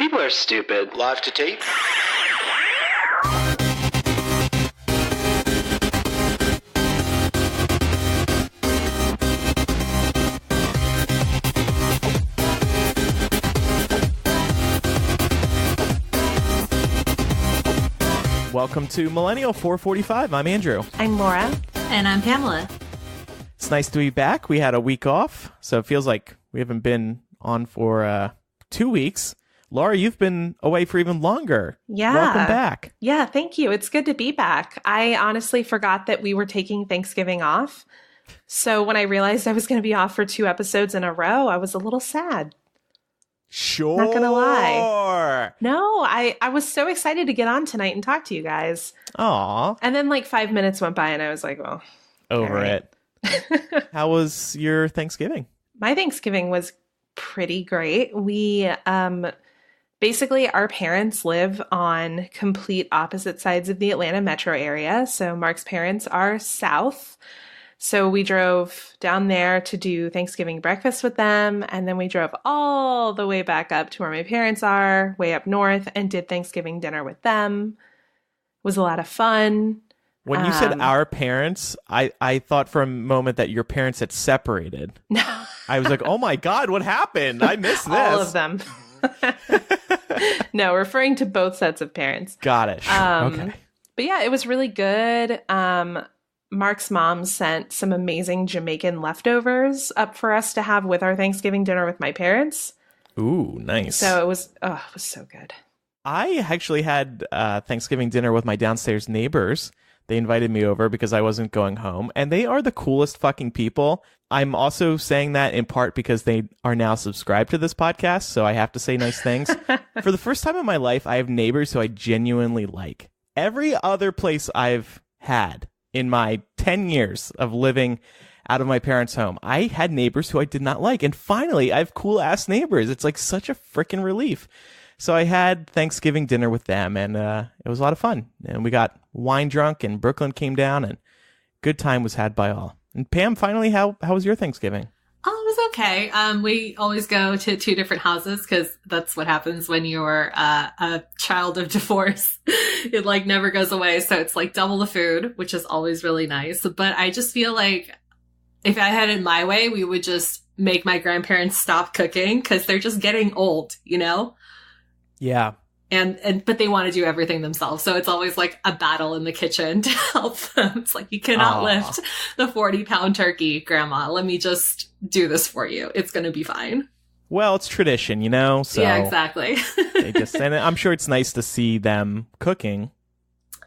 People are stupid. Live to tape. Welcome to Millennial 445. I'm Andrew. I'm Laura. And I'm Pamela. It's nice to be back. We had a week off, so it feels like we haven't been on for 2 weeks. Laura, you've been away for even longer. Yeah. Welcome back. Yeah, thank you. It's good to be back. I honestly forgot that we were taking Thanksgiving off. So when I realized I was going to be off for 2 episodes in a row, I was a little sad. Sure. Not gonna lie. No, I was so excited to get on tonight and talk to you guys. Aw. And then like 5 minutes went by and I was like, well, over it. How was your Thanksgiving? My Thanksgiving was pretty great. We basically our parents live on complete opposite sides of the Atlanta metro area. So Mark's parents are south. So we drove down there to do Thanksgiving breakfast with them, and then we drove all the way back up to where my parents are, way up north, and did Thanksgiving dinner with them. It was a lot of fun. When you said our parents, I thought for a moment that your parents had separated. No. I was like, oh my God, what happened? I missed this. All of them. No, referring to both sets of parents. Got it. Okay. But yeah, it was really good. Mark's mom sent some amazing Jamaican leftovers up for us to have with our Thanksgiving dinner with my parents. Ooh, nice. So it was so good. I actually had Thanksgiving dinner with my downstairs neighbors. They invited me over because I wasn't going home, and they are the coolest fucking people. I'm also saying that in part because they are now subscribed to this podcast, so I have to say nice things. For the first time in my life, I have neighbors who I genuinely like. Every other place I've had in my 10 years of living out of my parents' home, I had neighbors who I did not like. And finally, I have cool-ass neighbors. It's like such a freaking relief. So I had Thanksgiving dinner with them, and it was a lot of fun. And we got wine drunk, and Brooklyn came down, and good time was had by all. And Pam, finally, how was your Thanksgiving? Oh, it was okay. We always go to 2 different houses because that's what happens when you're a child of divorce. It like never goes away. So it's like double the food, which is always really nice. But I just feel like if I had it my way, we would just make my grandparents stop cooking because they're just getting old, you know? Yeah. But they want to do everything themselves. So it's always like a battle in the kitchen to help them. It's like, you cannot lift the 40-pound turkey, Grandma. Let me just do this for you. It's going to be fine. Well, it's tradition, you know? So yeah, exactly. and I'm sure it's nice to see them cooking.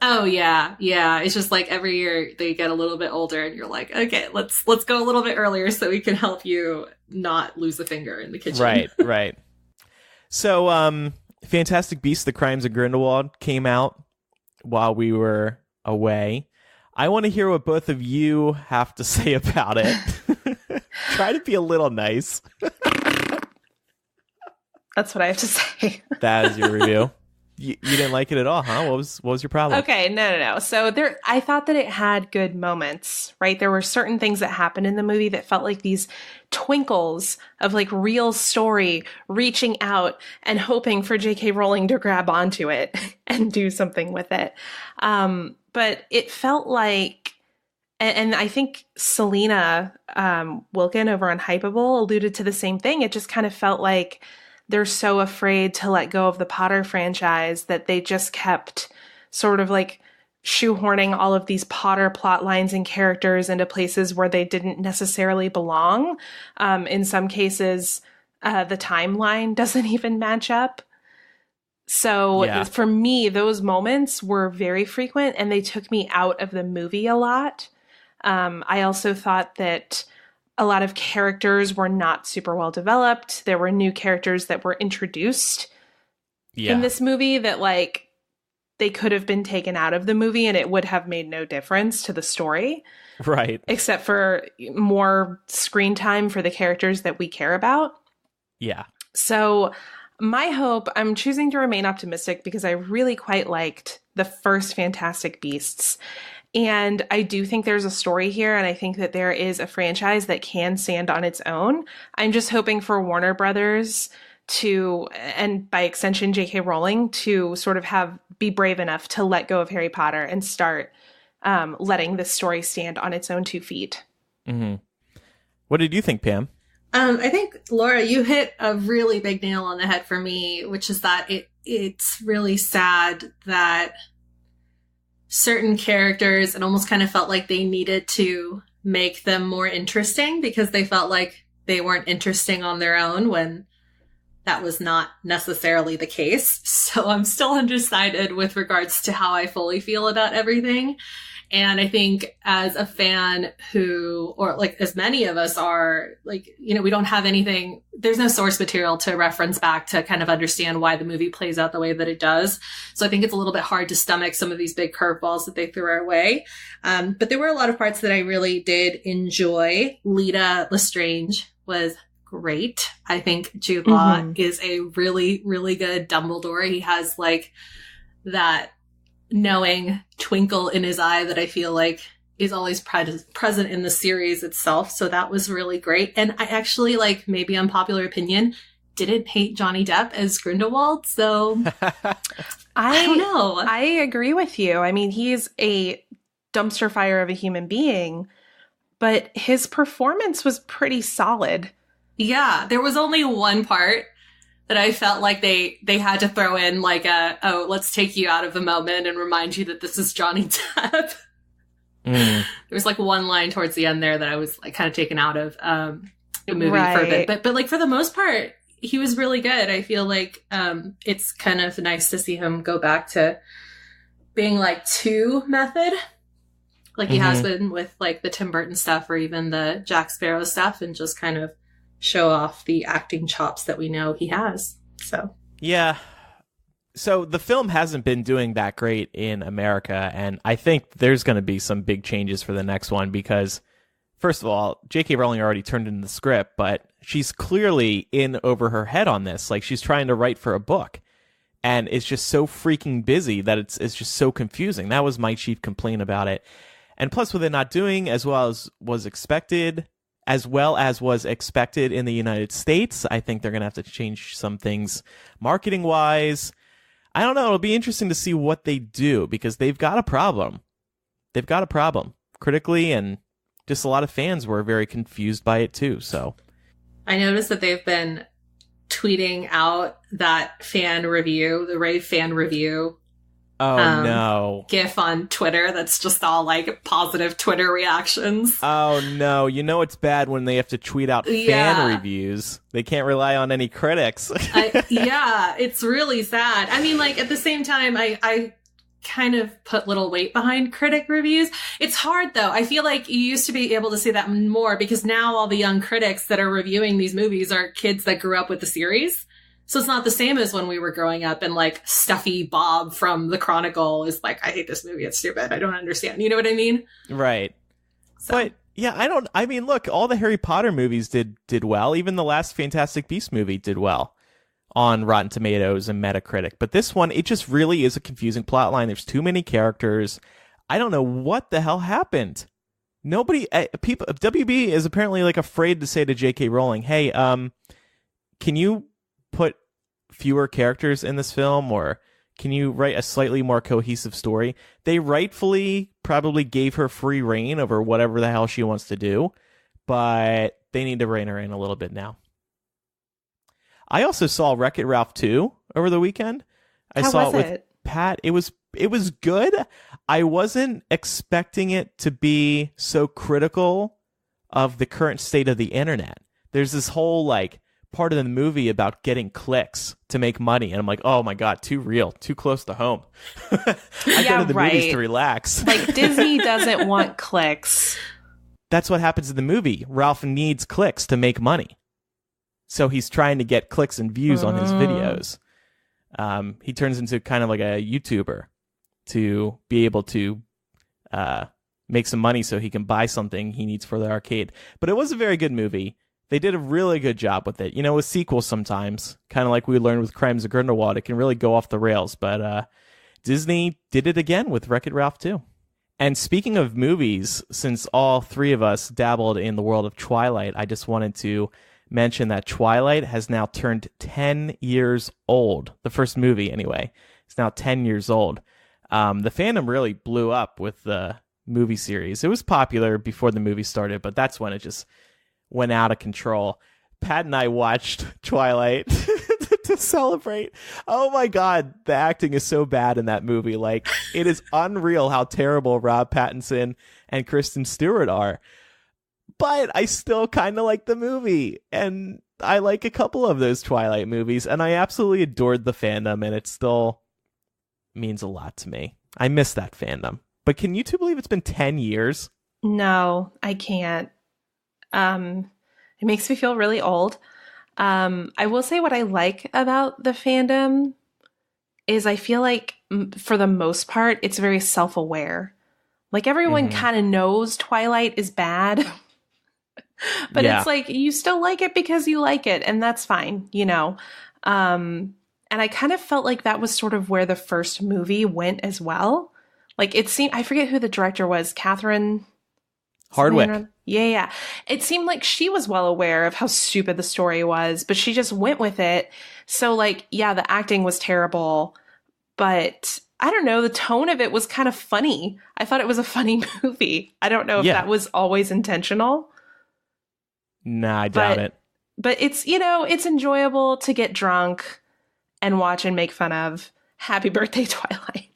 Oh, yeah. Yeah. It's just like every year they get a little bit older and you're like, okay, let's go a little bit earlier so we can help you not lose a finger in the kitchen. Right. So, Fantastic Beasts: The Crimes of Grindelwald came out while we were away. I want to hear what both of you have to say about it. Try to be a little nice. That's what I have to say. That is your review. You didn't like it at all, huh? What was your problem? Okay, no. So I thought that it had good moments, right? There were certain things that happened in the movie that felt like these twinkles of like real story reaching out and hoping for J.K. Rowling to grab onto it and do something with it. But it felt like, and I think Selena Wilkin over on Hypable alluded to the same thing. It just kind of felt like they're so afraid to let go of the Potter franchise that they just kept sort of like shoehorning all of these Potter plot lines and characters into places where they didn't necessarily belong. In some cases, the timeline doesn't even match up. So for me, those moments were very frequent and they took me out of the movie a lot. I also thought that a lot of characters were not super well developed. There were new characters that were introduced in this movie that like they could have been taken out of the movie and it would have made no difference to the story. Right. Except for more screen time for the characters that we care about. Yeah. So my hope, I'm choosing to remain optimistic because I really quite liked the first Fantastic Beasts. And I do think there's a story here, and I think that there is a franchise that can stand on its own. I'm just hoping for Warner Brothers to, and by extension, J.K. Rowling, to sort of be brave enough to let go of Harry Potter and start letting this story stand on its own 2 feet. Mm-hmm. What did you think, Pam? I think, Laura, you hit a really big nail on the head for me, which is that it's really sad that certain characters, it almost kind of felt like they needed to make them more interesting because they felt like they weren't interesting on their own when that was not necessarily the case. So I'm still undecided with regards to how I fully feel about everything. And I think as a fan who, or like as many of us are, like, you know, we don't have anything, there's no source material to reference back to kind of understand why the movie plays out the way that it does. So I think it's a little bit hard to stomach some of these big curveballs that they threw our way. But there were a lot of parts that I really did enjoy. Lita Lestrange was great. I think Jude Law is a really, really good Dumbledore. He has like that knowing twinkle in his eye that I feel like is always present in the series itself. So that was really great. And I actually, like, maybe unpopular opinion, didn't hate Johnny Depp as Grindelwald. So I don't know. I agree with you. I mean, he's a dumpster fire of a human being, but his performance was pretty solid. Yeah, there was only one part that I felt like they had to throw in like let's take you out of the moment and remind you that this is Johnny Depp. There was like one line towards the end there that I was like kind of taken out of the movie for a bit. But like for the most part, he was really good. I feel like it's kind of nice to see him go back to being like too method. Like he has been with like the Tim Burton stuff or even the Jack Sparrow stuff, and just kind of show off the acting chops that we know he has. So yeah. So the film hasn't been doing that great in America, and I think there's going to be some big changes for the next one because, first of all, J.K. Rowling already turned in the script, but she's clearly in over her head on this. Like, she's trying to write for a book, and it's just so freaking busy that it's just so confusing. That was my chief complaint about it. And plus, with it not doing as well as was expected in the United States, I think they're going to have to change some things marketing-wise. I don't know. It'll be interesting to see what they do because they've got a problem. Critically, and just a lot of fans were very confused by it too. So I noticed that they've been tweeting out that fan review, the rave fan review. Oh, no. GIF on Twitter that's just all like positive Twitter reactions. Oh, no. You know it's bad when they have to tweet out fan reviews. They can't rely on any critics. Yeah, it's really sad. I mean, like, at the same time, I kind of put little weight behind critic reviews. It's hard, though. I feel like you used to be able to see that more because now all the young critics that are reviewing these movies are kids that grew up with the series. So it's not the same as when we were growing up and like stuffy Bob from the Chronicle is like, I hate this movie. It's stupid. I don't understand. You know what I mean? Right. So. But yeah, I mean, look, all the Harry Potter movies did well. Even the last Fantastic Beasts movie did well on Rotten Tomatoes and Metacritic. But this one, it just really is a confusing plot line. There's too many characters. I don't know what the hell happened. WB is apparently like afraid to say to J.K. Rowling, hey, can you put fewer characters in this film, or can you write a slightly more cohesive story? They rightfully probably gave her free reign over whatever the hell she wants to do, but they need to rein her in a little bit now. I also saw Wreck-It Ralph 2 over the weekend. How saw was it with Pat. It was good. I wasn't expecting it to be so critical of the current state of the internet. There's this whole like part of the movie about getting clicks to make money, and I'm like, oh my god, too real, too close to home. I go to the movies to relax. Like, Disney doesn't want clicks. That's what happens in the movie. Ralph needs clicks to make money, so he's trying to get clicks and views on his videos. He turns into kind of like a YouTuber to be able to make some money so he can buy something he needs for the arcade. But it was a very good movie. They did a really good job with it. You know, with sequels sometimes, kind of like we learned with Crimes of Grindelwald, it can really go off the rails. But Disney did it again with Wreck-It Ralph 2. And speaking of movies, since all three of us dabbled in the world of Twilight, I just wanted to mention that Twilight has now turned 10 years old. The first movie, anyway. It's now 10 years old. The fandom really blew up with the movie series. It was popular before the movie started, but that's when it just went out of control. Pat and I watched Twilight to celebrate. Oh my God, the acting is so bad in that movie. Like, it is unreal how terrible Rob Pattinson and Kristen Stewart are. But I still kind of like the movie, and I like a couple of those Twilight movies, and I absolutely adored the fandom, and it still means a lot to me. I miss that fandom. But can you two believe it's been 10 years? No, I can't. It makes me feel really old. I will say what I like about the fandom is I feel like, for the most part, it's very self-aware. Like, everyone kind of knows Twilight is bad. But it's like, you still like it because you like it, and that's fine, you know? And I kind of felt like that was sort of where the first movie went as well. Like, it seemed, I forget who the director was, Catherine Hardwick. Yeah. It seemed like she was well aware of how stupid the story was, but she just went with it. So, like, yeah, the acting was terrible, but I don't know, the tone of it was kind of funny. I thought it was a funny movie. I don't know if that was always intentional. Nah, I doubt it. But it's, you know, it's enjoyable to get drunk and watch and make fun of. Happy birthday, Twilight.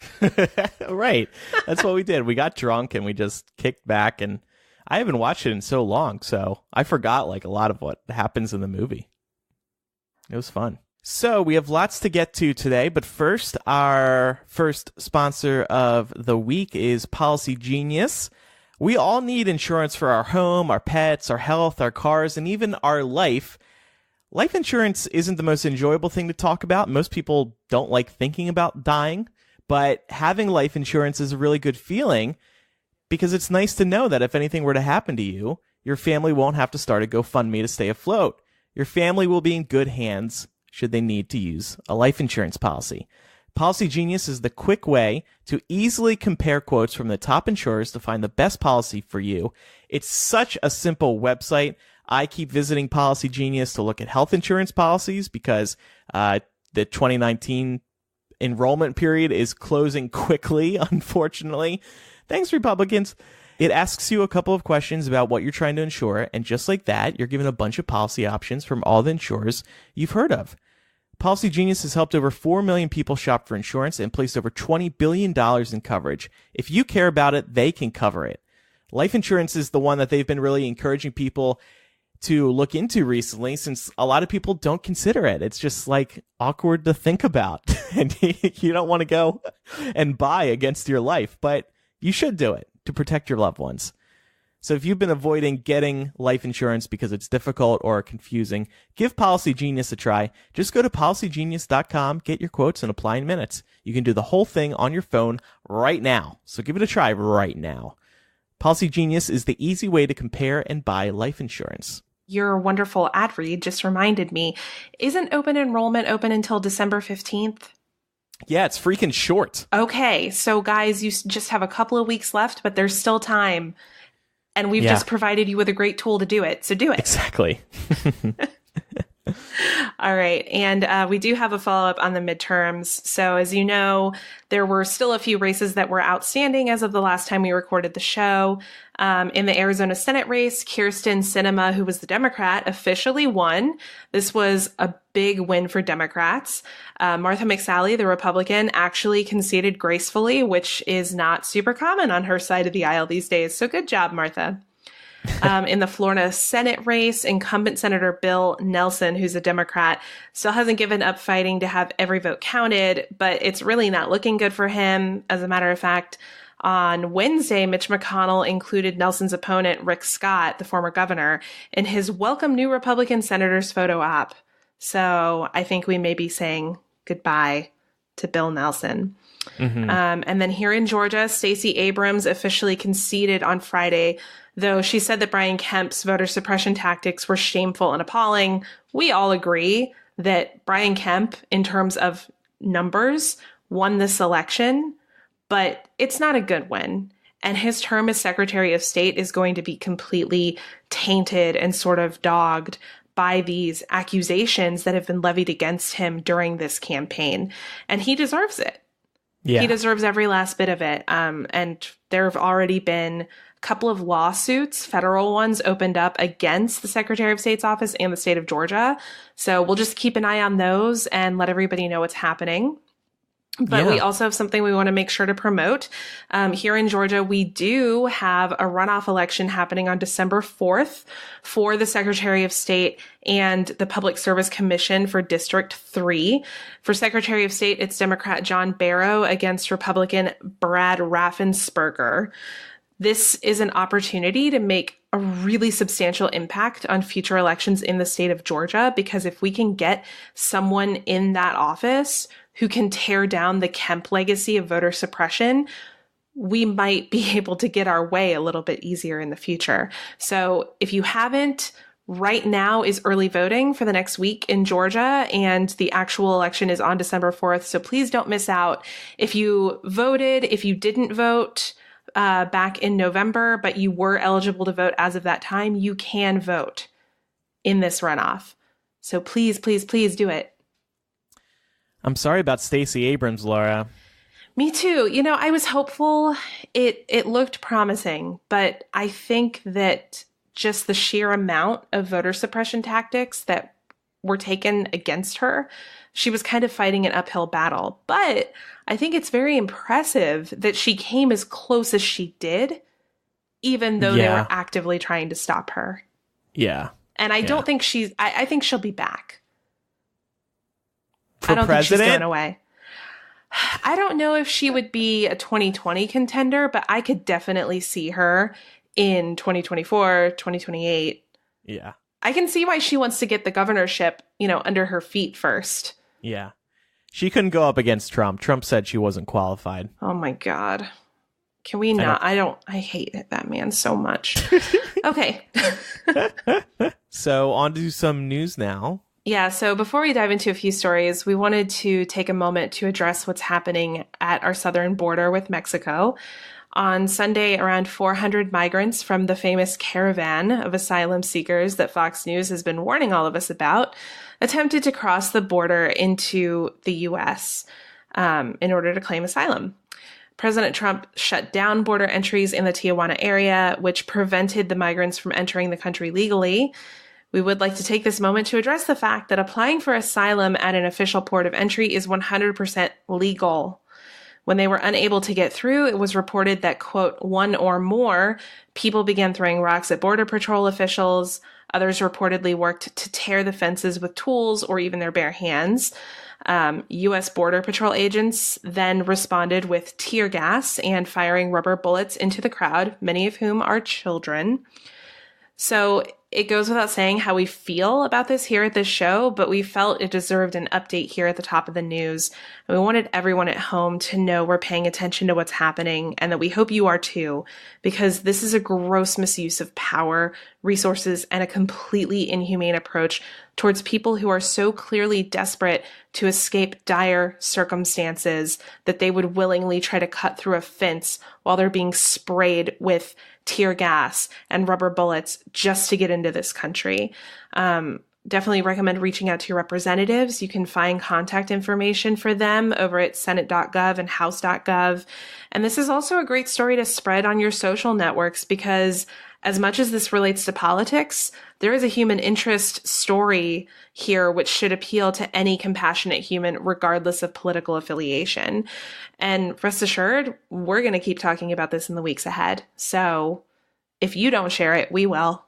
Right. That's what we did. We got drunk and we just kicked back, and I haven't watched it in so long, so I forgot like a lot of what happens in the movie. It was fun. So we have lots to get to today, but first, our first sponsor of the week is Policy Genius. We all need insurance for our home, our pets, our health, our cars, and even our life. Life insurance isn't the most enjoyable thing to talk about. Most people don't like thinking about dying, but having life insurance is a really good feeling because it's nice to know that if anything were to happen to you, your family won't have to start a GoFundMe to stay afloat. Your family will be in good hands should they need to use a life insurance policy. Policy Genius is the quick way to easily compare quotes from the top insurers to find the best policy for you. It's such a simple website. I keep visiting Policy Genius to look at health insurance policies because the 2019 enrollment period is closing quickly, unfortunately. Thanks, Republicans. It asks you a couple of questions about what you're trying to insure, and just like that, you're given a bunch of policy options from all the insurers you've heard of. Policy Genius has helped over 4 million people shop for insurance and placed over $20 billion in coverage. If you care about it, they can cover it. Life insurance is the one that they've been really encouraging people to look into recently, since a lot of people don't consider it. It's just like awkward to think about, and you don't want to go and buy against your life, but you should do it to protect your loved ones. So if you've been avoiding getting life insurance because it's difficult or confusing, give Policy Genius a try. Just go to policygenius.com, get your quotes, and apply in minutes. You can do the whole thing on your phone right now. So give it a try right now. Policy Genius is the easy way to compare and buy life insurance. Your wonderful ad read just reminded me, isn't open enrollment open until December 15th? Yeah, it's freaking short. Okay, so guys, you just have a couple of weeks left, but there's still time. And we've just provided you with a great tool to do it. So do it. Exactly. All right. And we do have a follow-up on the midterms. So as you know, there were still a few races that were outstanding as of the last time we recorded the show. In the Arizona Senate race, Kyrsten Sinema, who was the Democrat, officially won. This was a big win for Democrats. Martha McSally, the Republican, actually conceded gracefully, which is not super common on her side of the aisle these days. So good job, Martha. In the Florida Senate race, incumbent Senator Bill Nelson, who's a Democrat, still hasn't given up fighting to have every vote counted, but it's really not looking good for him. As a matter of fact, on Wednesday, Mitch McConnell included Nelson's opponent, Rick Scott, the former governor, in his Welcome New Republican Senators photo op. So I think we may be saying goodbye to Bill Nelson. Mm-hmm. And then here in Georgia, Stacey Abrams officially conceded on Friday, though she said that Brian Kemp's voter suppression tactics were shameful and appalling. We all agree that Brian Kemp, in terms of numbers, won this election, but it's not a good win. And his term as Secretary of State is going to be completely tainted and sort of dogged by these accusations that have been levied against him during this campaign. And he deserves it. Yeah. He deserves every last bit of it. And there have already been a couple of lawsuits, federal ones, opened up against the Secretary of State's office and the state of Georgia. So we'll just keep an eye on those and let everybody know what's happening. But we also have something we want to make sure to promote. Here in Georgia, we do have a runoff election happening on December 4th for the Secretary of State and the Public Service Commission for District 3. For Secretary of State, it's Democrat John Barrow against Republican Brad Raffensperger. This is an opportunity to make a really substantial impact on future elections in the state of Georgia, because if we can get someone in that office who can tear down the Kemp legacy of voter suppression, we might be able to get our way a little bit easier in the future. So if you haven't, right now is early voting for the next week in Georgia, and the actual election is on December 4th. So please don't miss out. If you voted, if you didn't vote back in November, but you were eligible to vote as of that time, you can vote in this runoff. So please, please, please do it. I'm sorry about Stacey Abrams, Laura. Me too. You know, I was hopeful. It looked promising, but I think that just the sheer amount of voter suppression tactics that were taken against her, she was kind of fighting an uphill battle. But I think it's very impressive that she came as close as she did, even though they were actively trying to stop her. Yeah. And I don't think I think she'll be back. For I don't president? think she's going away. I don't know if she would be a 2020 contender, but I could definitely see her in 2024, 2028. Yeah. I can see why she wants to get the governorship, under her feet first. Yeah. She couldn't go up against Trump. Trump said she wasn't qualified. Oh my God. Can we not? I hate that man so much. Okay. So on to some news now. Yeah, so before we dive into a few stories, we wanted to take a moment to address what's happening at our southern border with Mexico. On Sunday, around 400 migrants from the famous caravan of asylum seekers that Fox News has been warning all of us about attempted to cross the border into the U.S. In order to claim asylum. President Trump shut down border entries in the Tijuana area, which prevented the migrants from entering the country legally. We would like to take this moment to address the fact that applying for asylum at an official port of entry is 100% legal. When they were unable to get through, it was reported that, quote, one or more people began throwing rocks at Border Patrol officials. Others reportedly worked to tear the fences with tools or even their bare hands. U.S. Border Patrol agents then responded with tear gas and firing rubber bullets into the crowd, many of whom are children. So it goes without saying how we feel about this here at this show, but we felt it deserved an update here at the top of the news. And we wanted everyone at home to know we're paying attention to what's happening and that we hope you are too, because this is a gross misuse of power, resources, and a completely inhumane approach towards people who are so clearly desperate to escape dire circumstances that they would willingly try to cut through a fence while they're being sprayed with tear gas and rubber bullets just to get into this country. Definitely recommend reaching out to your representatives. You can find contact information for them over at senate.gov and house.gov. And this is also a great story to spread on your social networks, because as much as this relates to politics, there is a human interest story here which should appeal to any compassionate human, regardless of political affiliation. And rest assured, we're going to keep talking about this in the weeks ahead. So if you don't share it, we will.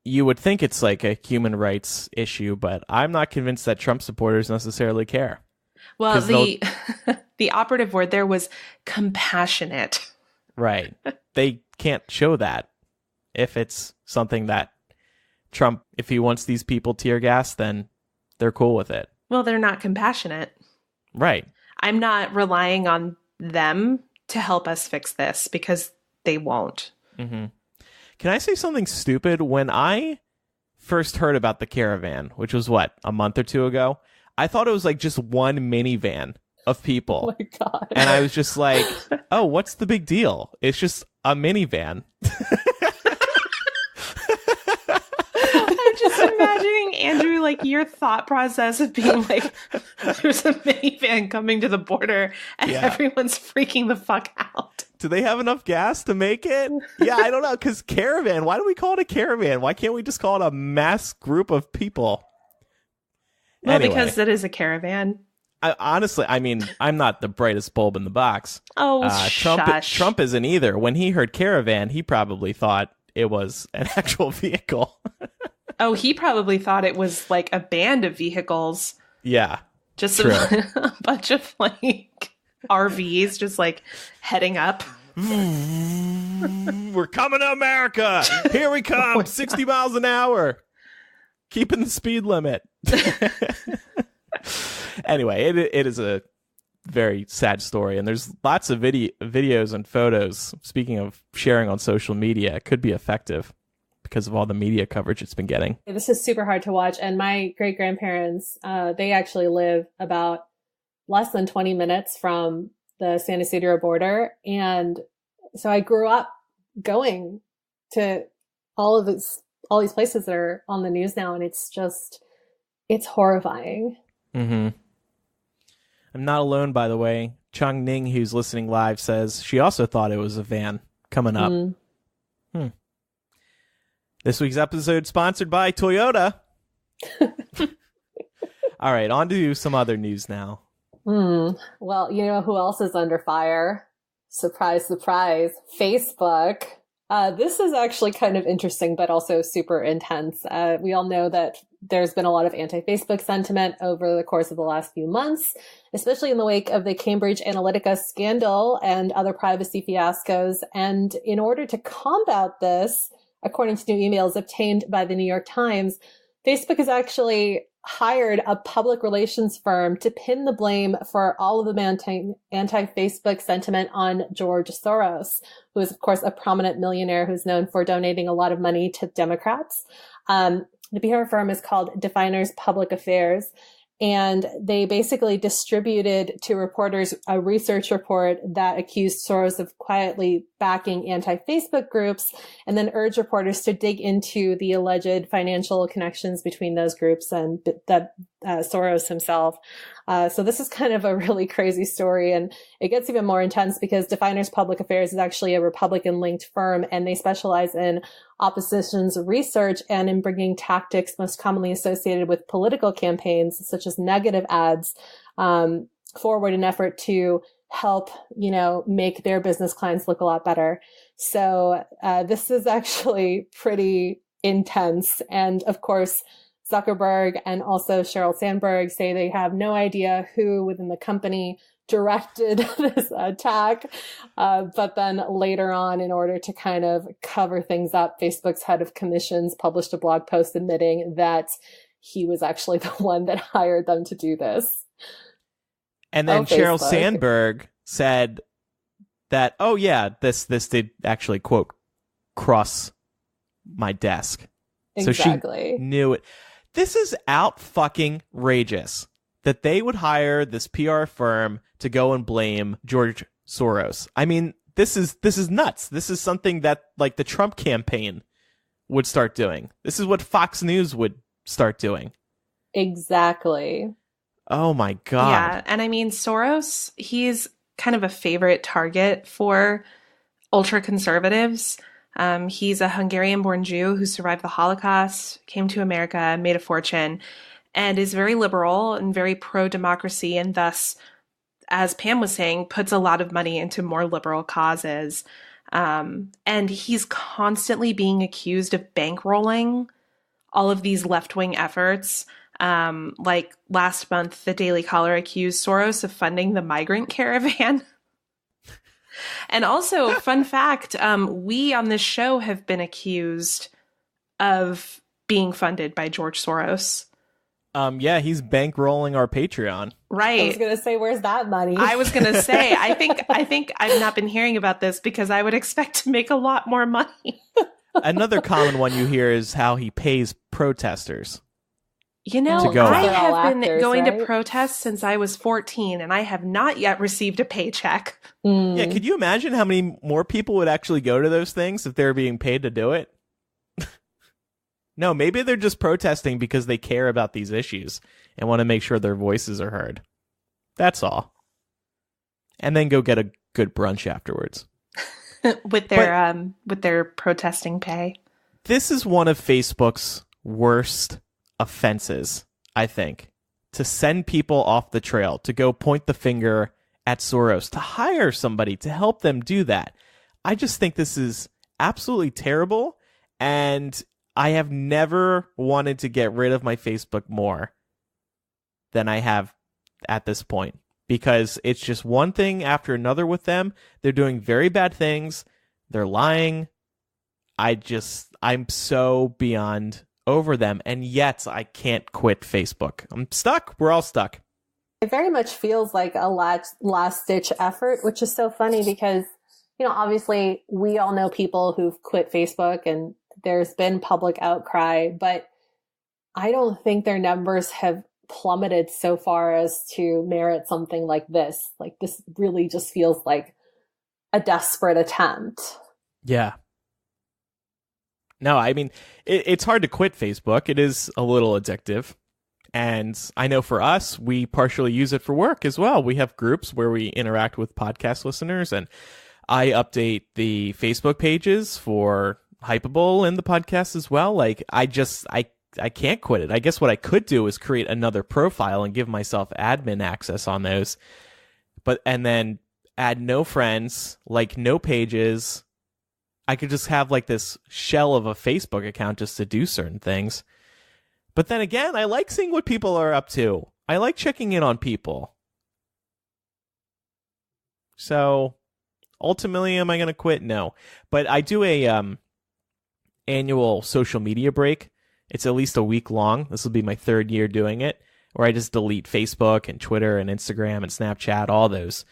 You would think it's like a human rights issue, but I'm not convinced that Trump supporters necessarily care. Well, the operative word there was compassionate. Right. They can't show that. If it's something that Trump, if he wants these people tear gas, then they're cool with it. Well, they're not compassionate. Right. I'm not relying on them to help us fix this, because they won't. Mm-hmm. Can I say something stupid? When I first heard about the caravan, which was a month or two ago, I thought it was like just one minivan of people. Oh my God. And I was just like, oh, what's the big deal? It's just a minivan. I'm just imagining, Andrew, like your thought process of being like, there's a minivan coming to the border and everyone's freaking the fuck out. Do they have enough gas to make it? Yeah, I don't know. Because caravan, why do we call it a caravan? Why can't we just call it a mass group of people? Well, anyway, because it is a caravan. Honestly, I mean, I'm not the brightest bulb in the box. Oh, Trump isn't either. When he heard caravan, he probably thought it was an actual vehicle. Oh, he probably thought it was like a band of vehicles. Yeah. Just a bunch of like RVs just like heading up. We're coming to America. Here we come. 60 miles an hour. Keeping the speed limit. Anyway, it is a very sad story, and there's lots of videos and photos. Speaking of sharing on social media, it could be effective because of all the media coverage it's been getting. This is super hard to watch, and my great-grandparents, they actually live about less than 20 minutes from the San Ysidro border, and so I grew up going to all these places that are on the news now, and it's horrifying. Mm-hmm. I'm not alone, by the way. Chung Ning, who's listening live, says she also thought it was a van coming up. This week's episode sponsored by Toyota. All right, on to some other news now. Well, you know who else is under fire? Surprise, surprise, Facebook. This is actually kind of interesting, but also super intense. We all know that there's been a lot of anti-Facebook sentiment over the course of the last few months, especially in the wake of the Cambridge Analytica scandal and other privacy fiascos. And in order to combat this, according to new emails obtained by the New York Times, Facebook has actually hired a public relations firm to pin the blame for all of the anti-Facebook sentiment on George Soros, who is, of course, a prominent millionaire who's known for donating a lot of money to Democrats. The PR firm is called Definers Public Affairs, and they basically distributed to reporters a research report that accused Soros of quietly backing anti-Facebook groups, and then urged reporters to dig into the alleged financial connections between those groups and Soros himself. So this is kind of a really crazy story, and it gets even more intense because Definers Public Affairs is actually a Republican-linked firm, and they specialize in opposition's research and in bringing tactics most commonly associated with political campaigns, such as negative ads, forward in an effort to help, make their business clients look a lot better. So this is actually pretty intense. And of course, Zuckerberg and also Sheryl Sandberg say they have no idea who within the company directed this attack. But then later on, in order to kind of cover things up, Facebook's head of commissions published a blog post admitting that he was actually the one that hired them to do this. And then Sheryl Sandberg said that, this did actually, quote, cross my desk. Exactly. So she knew it. This is out-fucking-rageous that they would hire this PR firm to go and blame George Soros. I mean, this is nuts. This is something that, like, the Trump campaign would start doing. This is what Fox News would start doing. Exactly. Oh, my God. Yeah, and I mean, Soros, he's kind of a favorite target for ultra-conservatives. He's a Hungarian-born Jew who survived the Holocaust, came to America, made a fortune, and is very liberal and very pro-democracy, and thus, as Pam was saying, puts a lot of money into more liberal causes. And he's constantly being accused of bankrolling all of these left-wing efforts. Like last month, the Daily Caller accused Soros of funding the migrant caravan. And also, fun fact, we on this show have been accused of being funded by George Soros. Yeah, he's bankrolling our Patreon. Right. I was going to say, where's that money? I was going to say, I think I've not been hearing about this because I would expect to make a lot more money. Another common one you hear is how he pays protesters. I go have been going to protests since I was 14, and I have not yet received a paycheck. Yeah, could you imagine how many more people would actually go to those things if they were being paid to do it? No, maybe they're just protesting because they care about these issues and want to make sure their voices are heard. That's all. And then go get a good brunch afterwards. with their protesting pay. This is one of Facebook's worst offenses, I think. To send people off the trail, to go point the finger at Soros, to hire somebody to help them do that. I just think this is absolutely terrible, and I have never wanted to get rid of my Facebook more than I have at this point, because it's just one thing after another with them. They're doing very bad things. They're lying. I'm so beyond over them, and yet I can't quit Facebook. I'm stuck. We're all stuck. It very much feels like a last-ditch effort, which is so funny because, obviously we all know people who've quit Facebook and there's been public outcry, but I don't think their numbers have plummeted so far as to merit something like this. Like, this really just feels like a desperate attempt. Yeah. No, I mean, it's hard to quit Facebook. It is a little addictive. And I know for us, we partially use it for work as well. We have groups where we interact with podcast listeners, and I update the Facebook pages for Hypable and the podcast as well. Like, I can't quit it. I guess what I could do is create another profile and give myself admin access on those, and then add no friends, like no pages. I could just have like this shell of a Facebook account just to do certain things. But then again, I like seeing what people are up to. I like checking in on people. So ultimately, am I going to quit? No. But I do a annual social media break. It's at least a week long. This will be my 3rd year doing it, where I just delete Facebook and Twitter and Instagram and Snapchat, all those,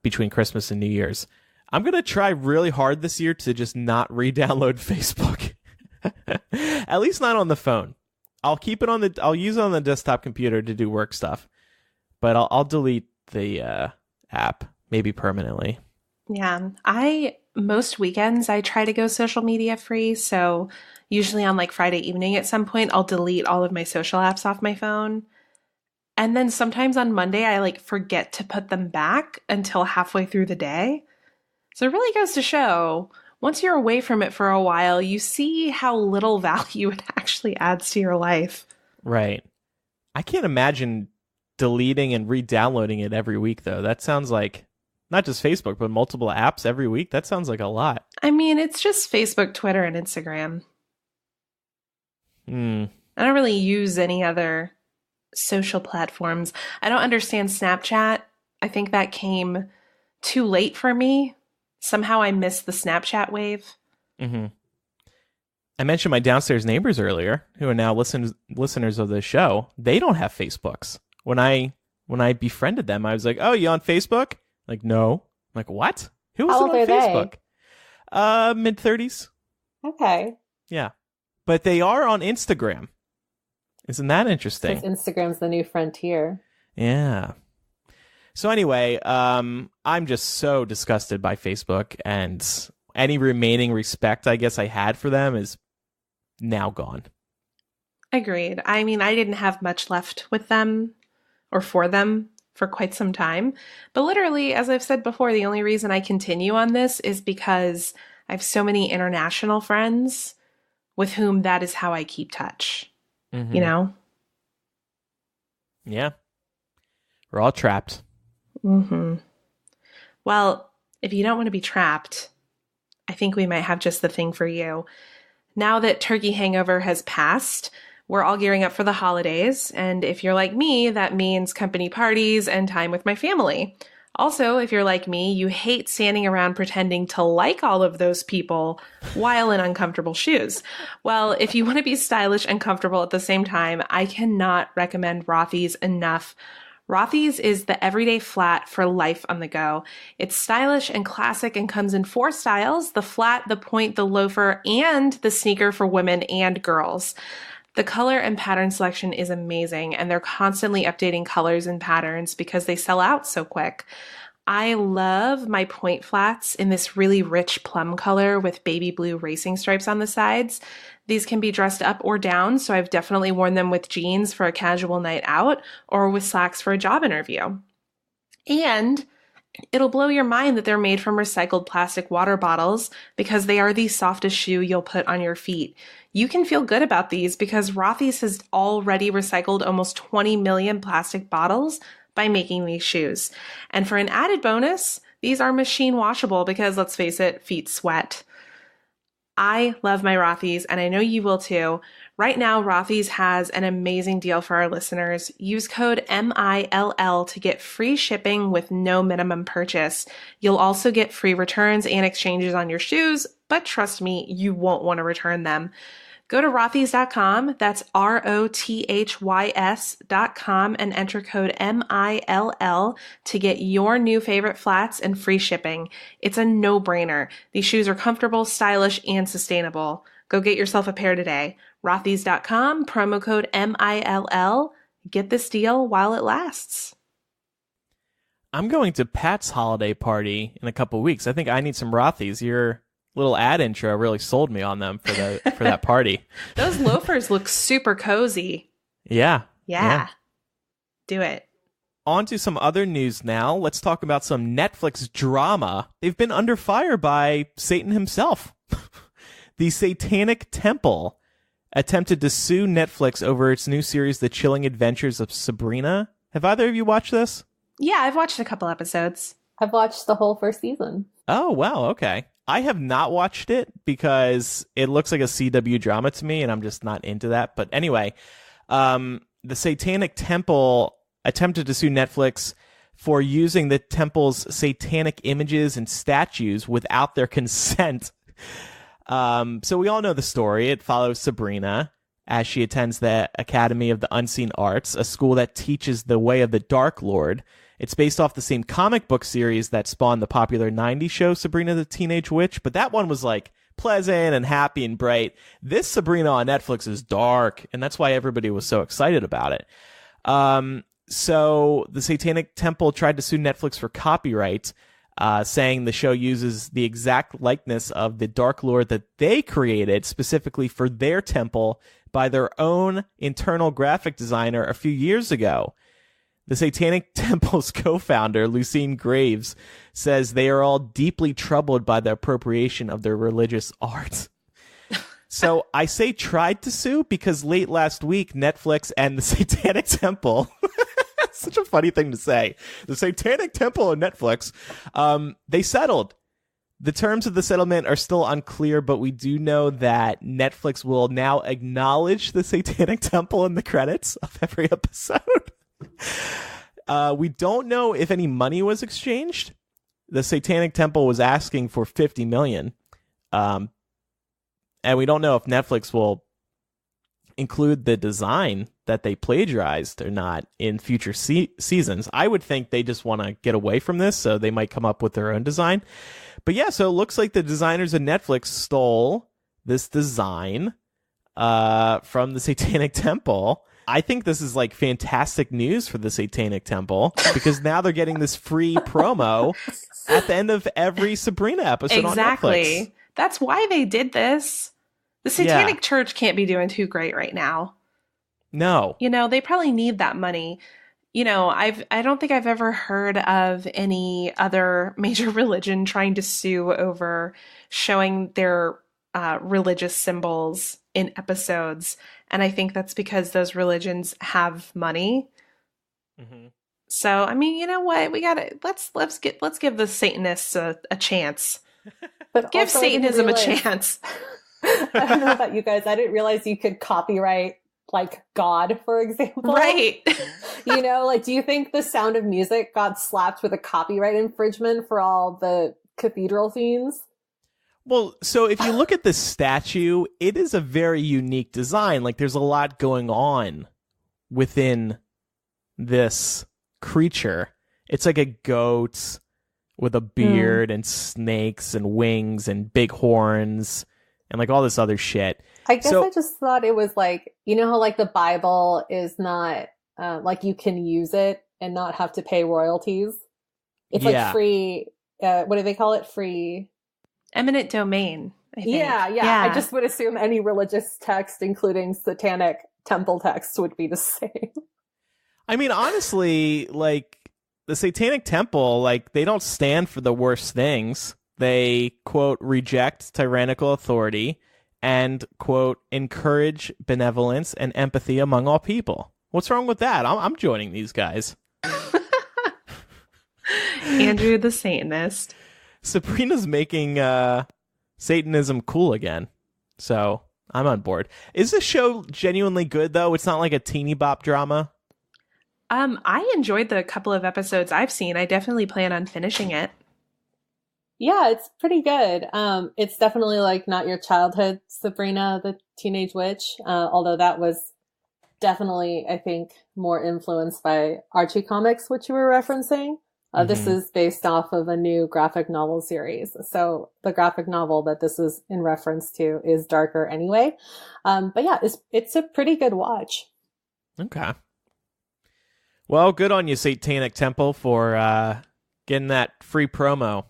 between Christmas and New Year's. I'm going to try really hard this year to just not re-download Facebook. At least not on the phone. I'll use it on the desktop computer to do work stuff, but I'll delete the app, maybe permanently. Yeah. Most weekends I try to go social media free. So usually on like Friday evening at some point, I'll delete all of my social apps off my phone. And then sometimes on Monday, I like forget to put them back until halfway through the day. So it really goes to show, once you're away from it for a while, you see how little value it actually adds to your life. Right. I can't imagine deleting and re-downloading it every week, though. That sounds like not just Facebook, but multiple apps every week. That sounds like a lot. I mean, it's just Facebook, Twitter, and Instagram. I don't really use any other social platforms. I don't understand Snapchat. I think that came too late for me. Somehow I missed the Snapchat wave. Mm-hmm. I mentioned my downstairs neighbors earlier, who are now listeners of the show. They don't have Facebooks. When I befriended them, I was like, "Oh, you on Facebook?" Like, no. I'm like, what? Who was on Facebook? Mid-30s. Okay. Yeah. But they are on Instagram. Isn't that interesting? Because Instagram's the new frontier. Yeah. So anyway, I'm just so disgusted by Facebook, and any remaining respect I guess I had for them is now gone. Agreed. I mean, I didn't have much left with them or for them for quite some time. But literally, as I've said before, the only reason I continue on this is because I have so many international friends with whom that is how I keep touch. Mm-hmm. You know? Yeah. We're all trapped. Mm-hmm. Well, if you don't want to be trapped, I think we might have just the thing for you. Now that turkey hangover has passed, we're all gearing up for the holidays. And if you're like me, that means company parties and time with my family. Also, if you're like me, you hate standing around pretending to like all of those people while in uncomfortable shoes. Well, if you want to be stylish and comfortable at the same time, I cannot recommend Rothy's enough. Rothy's is the everyday flat for life on the go. It's stylish and classic and comes in 4 styles: the flat, the point, the loafer, and the sneaker for women and girls. The color and pattern selection is amazing, and they're constantly updating colors and patterns because they sell out so quick. I love my point flats in this really rich plum color with baby blue racing stripes on the sides. These can be dressed up or down, so I've definitely worn them with jeans for a casual night out or with slacks for a job interview. And it'll blow your mind that they're made from recycled plastic water bottles because they are the softest shoe you'll put on your feet. You can feel good about these because Rothy's has already recycled almost 20 million plastic bottles by making these shoes. And for an added bonus, these are machine washable because, let's face it, feet sweat. I love my Rothy's, and I know you will too. Right now, Rothy's has an amazing deal for our listeners. Use code MILL to get free shipping with no minimum purchase. You'll also get free returns and exchanges on your shoes, but trust me, you won't want to return them. Go to rothys.com, that's ROTHYS.com, and enter code MILL to get your new favorite flats and free shipping. It's a no-brainer. These shoes are comfortable, stylish, and sustainable. Go get yourself a pair today. Rothys.com, promo code MILL. Get this deal while it lasts. I'm going to Pat's holiday party in a couple weeks. I think I need some Rothys. Your little ad intro really sold me on them for that party. Those loafers look super cozy. Yeah. Do it. On to some other news now. Let's talk about some Netflix drama. They've been under fire by Satan himself. The Satanic Temple attempted to sue Netflix over its new series, The Chilling Adventures of Sabrina. Have either of you watched this? Yeah, I've watched a couple episodes. I've watched the whole first season. Oh, wow. Okay. I have not watched it because it looks like a CW drama to me, and I'm just not into that. But anyway, the Satanic Temple attempted to sue Netflix for using the temple's satanic images and statues without their consent. So we all know the story. It follows Sabrina as she attends the Academy of the Unseen Arts, a school that teaches the way of the Dark Lord. It's based off the same comic book series that spawned the popular 90s show Sabrina the Teenage Witch, but that one was like pleasant and happy and bright. This Sabrina on Netflix is dark, and that's why everybody was so excited about it. So the Satanic Temple tried to sue Netflix for copyright, saying the show uses the exact likeness of the Dark Lord that they created specifically for their temple by their own internal graphic designer a few years ago. The Satanic Temple's co-founder, Lucine Graves, says they are all deeply troubled by the appropriation of their religious art. So I say tried to sue because late last week, Netflix and the Satanic Temple, such a funny thing to say, the Satanic Temple and Netflix, they settled. The terms of the settlement are still unclear, but we do know that Netflix will now acknowledge the Satanic Temple in the credits of every episode. We don't know if any money was exchanged. The Satanic Temple was asking for $50 million. And we don't know if Netflix will include the design that they plagiarized or not in future seasons. I would think they just want to get away from this, so they might come up with their own design. But yeah, so it looks like the designers of Netflix stole this design from the Satanic Temple. I think this is like fantastic news for the Satanic Temple because now they're getting this free promo at the end of every Sabrina episode on Netflix. Exactly. That's why they did this. The Satanic Church can't be doing too great right now. No. You know, they probably need that money. You know, I don't think I've ever heard of any other major religion trying to sue over showing their religious symbols in episodes. And I think that's because those religions have money. Mm-hmm. So, I mean, you know what? We gotta let's give the Satanists a chance. But give Satanism a chance. I don't know about you guys. I didn't realize you could copyright like God, for example. Right. You know, like, do you think The Sound of Music got slapped with a copyright infringement for all the cathedral scenes? Well, so if you look at the statue, it is a very unique design. Like, there's a lot going on within this creature. It's like a goat with a beard and snakes and wings and big horns and like all this other shit. I guess I just thought it was like, you know how like the Bible is not like you can use it and not have to pay royalties? It's Yeah. like free, what do they call it? Free. Eminent domain, I think. Yeah. I just would assume any religious text, including satanic temple texts, would be the same. I mean, honestly, like, the Satanic Temple, like, they don't stand for the worst things. They, quote, reject tyrannical authority and, quote, encourage benevolence and empathy among all people. What's wrong with that? I'm joining these guys. Andrew the Satanist. Sabrina's making Satanism cool again. So I'm on board. Is this show genuinely good, though? It's not like a teeny bop drama? I enjoyed the couple of episodes I've seen. I definitely plan on finishing it. Yeah, it's pretty good. It's definitely like not your childhood Sabrina the Teenage Witch, although that was definitely, I think, more influenced by Archie comics, which you were referencing. This is based off of a new graphic novel series. So the graphic novel that this is in reference to is darker anyway. But yeah, it's a pretty good watch. Okay. Well, good on you, Satanic Temple, for getting that free promo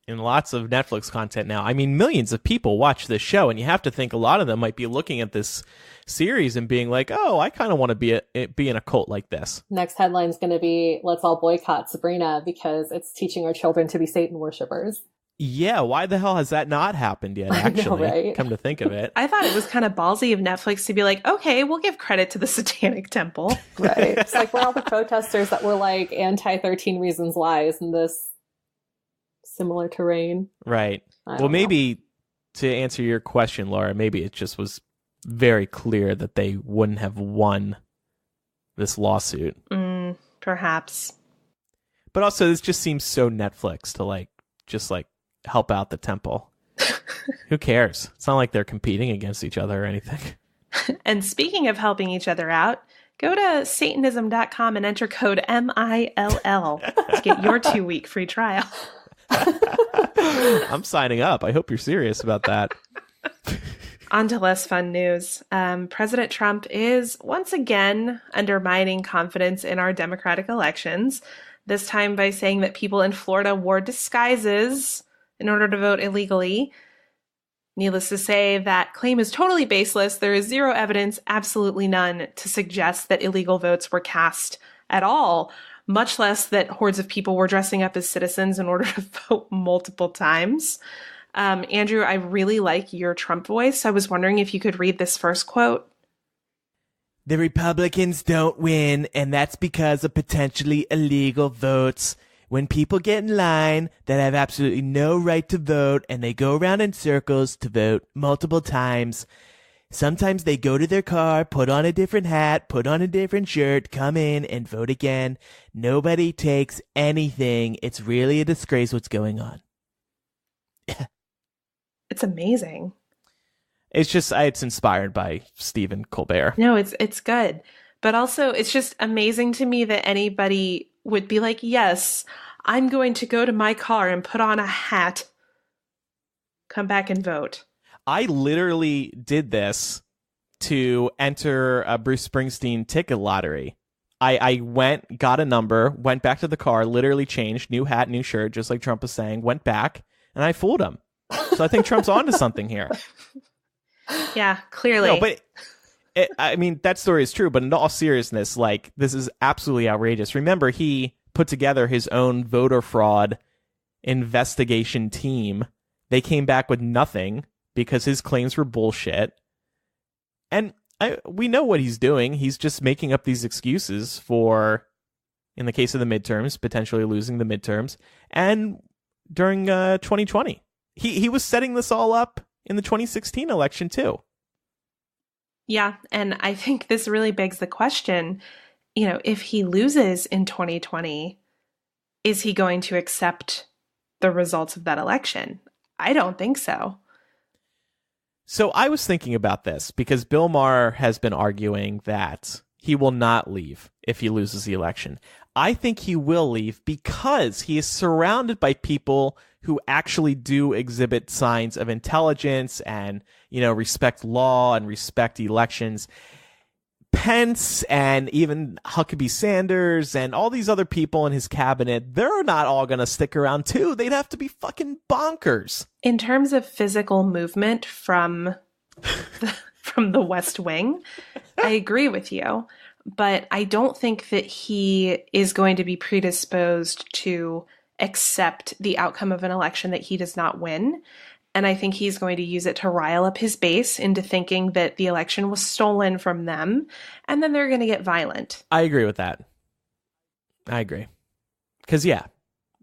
in lots of Netflix content now. I mean, millions of people watch this show, and you have to think a lot of them might be looking at this series and being like, oh, I kind of want to be in a cult like this. Next headline's going to be, let's all boycott Sabrina because it's teaching our children to be Satan worshippers. Yeah, why the hell has that not happened yet, actually? I know, right? Come to think of it. I thought it was kind of ballsy of Netflix to be like, okay, we'll give credit to the Satanic Temple. Right. It's like, we're all the protesters that were like anti-13 Reasons Why. Isn't this similar terrain? Right. Well, Well, maybe to answer your question, Laura, maybe it just was very clear that they wouldn't have won this lawsuit. Perhaps. But also, this just seems so Netflix to just help out the temple. Who cares? It's not like they're competing against each other or anything. And speaking of helping each other out, go to satanism.com and enter code MILL to get your 2-week free trial. I'm signing up. I hope you're serious about that. On to less fun news. President Trump is once again undermining confidence in our democratic elections, this time by saying that people in Florida wore disguises in order to vote illegally. Needless to say, that claim is totally baseless. There is zero evidence, absolutely none, to suggest that illegal votes were cast at all, much less that hordes of people were dressing up as citizens in order to vote multiple times. Andrew, I really like your Trump voice. I was wondering if you could read this first quote. The Republicans don't win, and that's because of potentially illegal votes. When people get in line that have absolutely no right to vote, and they go around in circles to vote multiple times, sometimes they go to their car, put on a different hat, put on a different shirt, come in, and vote again. Nobody takes anything. It's really a disgrace what's going on. It's amazing. It's just, it's inspired by Stephen Colbert. No, it's good. But also, it's just amazing to me that anybody would be like, yes, I'm going to go to my car and put on a hat, come back and vote. I literally did this to enter a Bruce Springsteen ticket lottery. I went, got a number, went back to the car, literally changed, new hat, new shirt, just like Trump was saying, went back, and I fooled him. So I think Trump's onto something here. Yeah, clearly. No, but I mean, that story is true, but in all seriousness, this is absolutely outrageous. Remember, he put together his own voter fraud investigation team. They came back with nothing because his claims were bullshit. And we know what he's doing. He's just making up these excuses for, in the case of the midterms, potentially losing the midterms. And during 2020, he was setting this all up in the 2016 election, too. Yeah, and I think this really begs the question, if he loses in 2020, is he going to accept the results of that election? I don't think so. So I was thinking about this because Bill Maher has been arguing that he will not leave if he loses the election. I think he will leave because he is surrounded by people who actually do exhibit signs of intelligence and, respect law and respect elections. Pence and even Huckabee Sanders and all these other people in his cabinet, they're not all going to stick around too. They'd have to be fucking bonkers. In terms of physical movement from the West Wing, I agree with you, but I don't think that he is going to be predisposed to accept the outcome of an election that he does not win. And I think he's going to use it to rile up his base into thinking that the election was stolen from them, and then they're going to get violent. I agree with that. I agree. Because, yeah,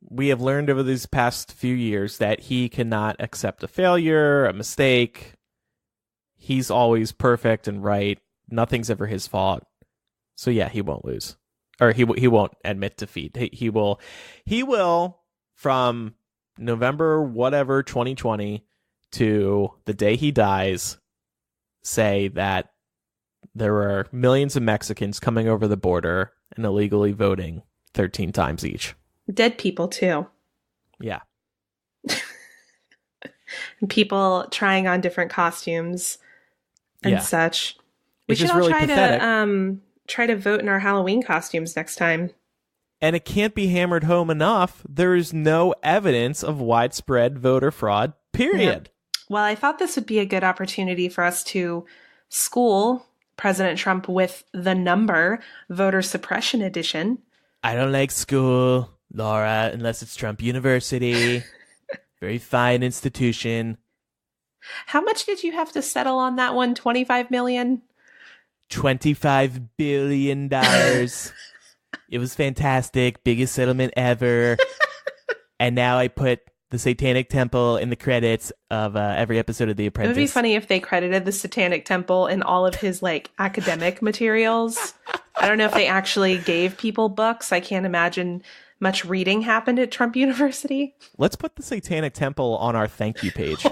we have learned over these past few years that he cannot accept a failure, a mistake. He's always perfect and right. Nothing's ever his fault. So, yeah, he won't lose. Or he won't admit defeat. He will, from November whatever 2020 to the day he dies, say that there are millions of Mexicans coming over the border and illegally voting 13 times each. Dead people too. Yeah. And people trying on different costumes and such. We should all really try to vote in our Halloween costumes next time. And it can't be hammered home enough. There is no evidence of widespread voter fraud, period. Yeah. Well, I thought this would be a good opportunity for us to school President Trump with the number voter suppression edition. I don't like school, Laura, unless it's Trump University. Very fine institution. How much did you have to settle on that one? 25 million? $25 billion. It was fantastic. Biggest settlement ever. And now I put the Satanic Temple in the credits of every episode of The Apprentice. It would be funny if they credited the Satanic Temple in all of his academic materials. I don't know if they actually gave people books. I can't imagine much reading happened at Trump University. Let's put the Satanic Temple on our thank you page.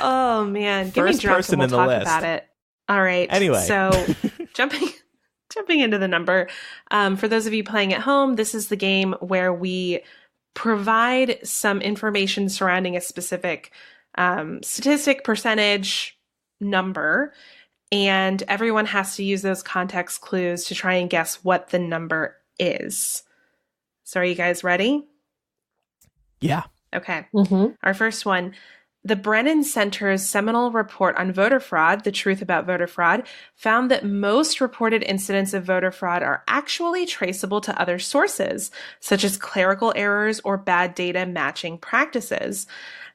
Oh, man. Give me drunk and we'll talk about it. All right. Anyway. So jumping into the number. For those of you playing at home, this is the game where we provide some information surrounding a specific statistic, percentage, number, and everyone has to use those context clues to try and guess what the number is. So are you guys ready? Yeah. Okay. Mm-hmm. Our first one. The Brennan Center's seminal report on voter fraud, The Truth About Voter Fraud, found that most reported incidents of voter fraud are actually traceable to other sources, such as clerical errors or bad data matching practices.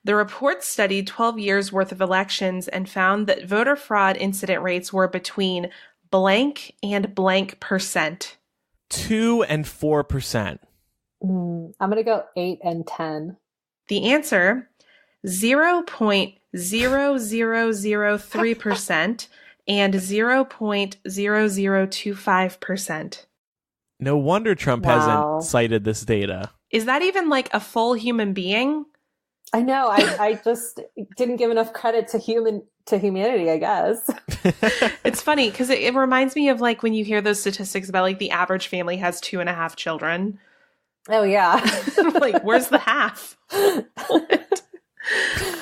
The report studied 12 years worth of elections and found that voter fraud incident rates were between blank and blank percent. 2 and 4%. I'm going to go 8 and 10. The answer, 0.0003% and 0.0025%. No wonder Trump hasn't cited this data. Is that even a full human being? I know. I just didn't give enough credit to humanity, I guess. It's funny because it reminds me of when you hear those statistics about the average family has 2.5 children. Oh, yeah. Where's the half?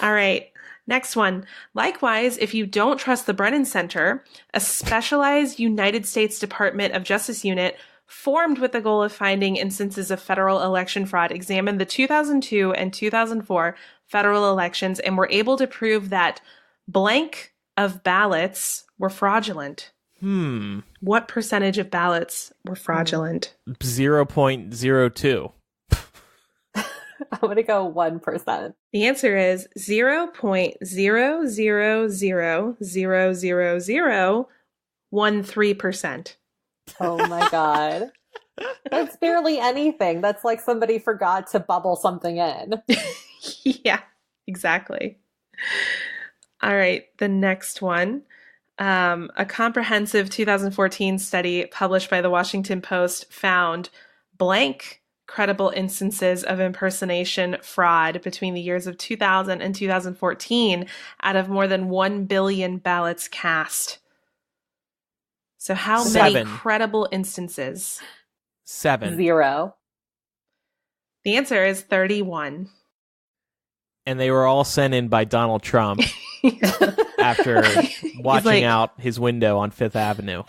All right. Next one. Likewise, if you don't trust the Brennan Center, a specialized United States Department of Justice unit formed with the goal of finding instances of federal election fraud examined the 2002 and 2004 federal elections and were able to prove that blank of ballots were fraudulent. What percentage of ballots were fraudulent? 0.02. I'm going to go 1%. The answer is 0.0000013%. Oh my God. That's barely anything. That's like somebody forgot to bubble something in. Yeah, exactly. All right, the next one. A comprehensive 2014 study published by the Washington Post found blank credible instances of impersonation fraud between the years of 2000 and 2014 out of more than 1 billion ballots cast. So how many credible instances? 7. 0. The answer is 31. And they were all sent in by Donald Trump. after watching like- out his window on Fifth Avenue.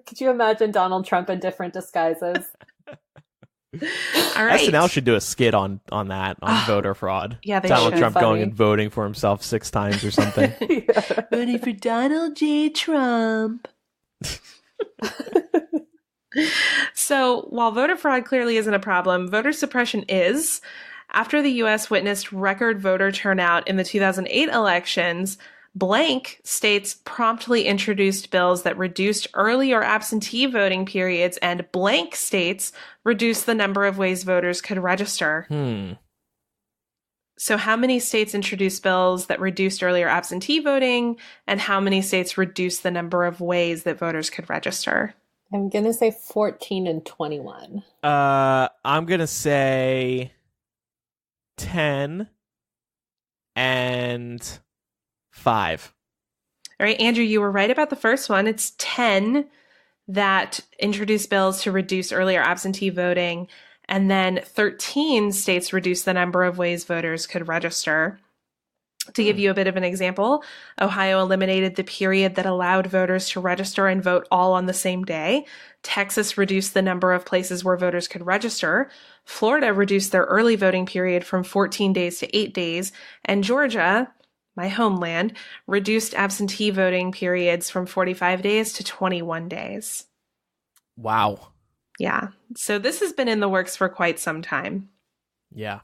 Could you imagine Donald Trump in different disguises? All right. SNL should do a skit on that, on voter fraud. Yeah, they Donald should. Trump Funny. going and voting for himself 6 times or something. Voting for Donald J. Trump. So, while voter fraud clearly isn't a problem, voter suppression is. After the U.S. witnessed record voter turnout in the 2008 elections, blank states promptly introduced bills that reduced early or absentee voting periods, and blank states reduced the number of ways voters could register. So how many states introduced bills that reduced early or absentee voting, and how many states reduced the number of ways that voters could register? I'm going to say 14 and 21. I'm going to say 10 and 5. All right, Andrew, you were right about the first one. It's 10 that introduced bills to reduce early or absentee voting, and then 13 states reduced the number of ways voters could register. To give you a bit of an example, Ohio eliminated the period that allowed voters to register and vote all on the same day. Texas reduced the number of places where voters could register. Florida reduced their early voting period from 14 days to 8 days. And Georgia, my homeland, reduced absentee voting periods from 45 days to 21 days. Wow. Yeah. So this has been in the works for quite some time. Yeah.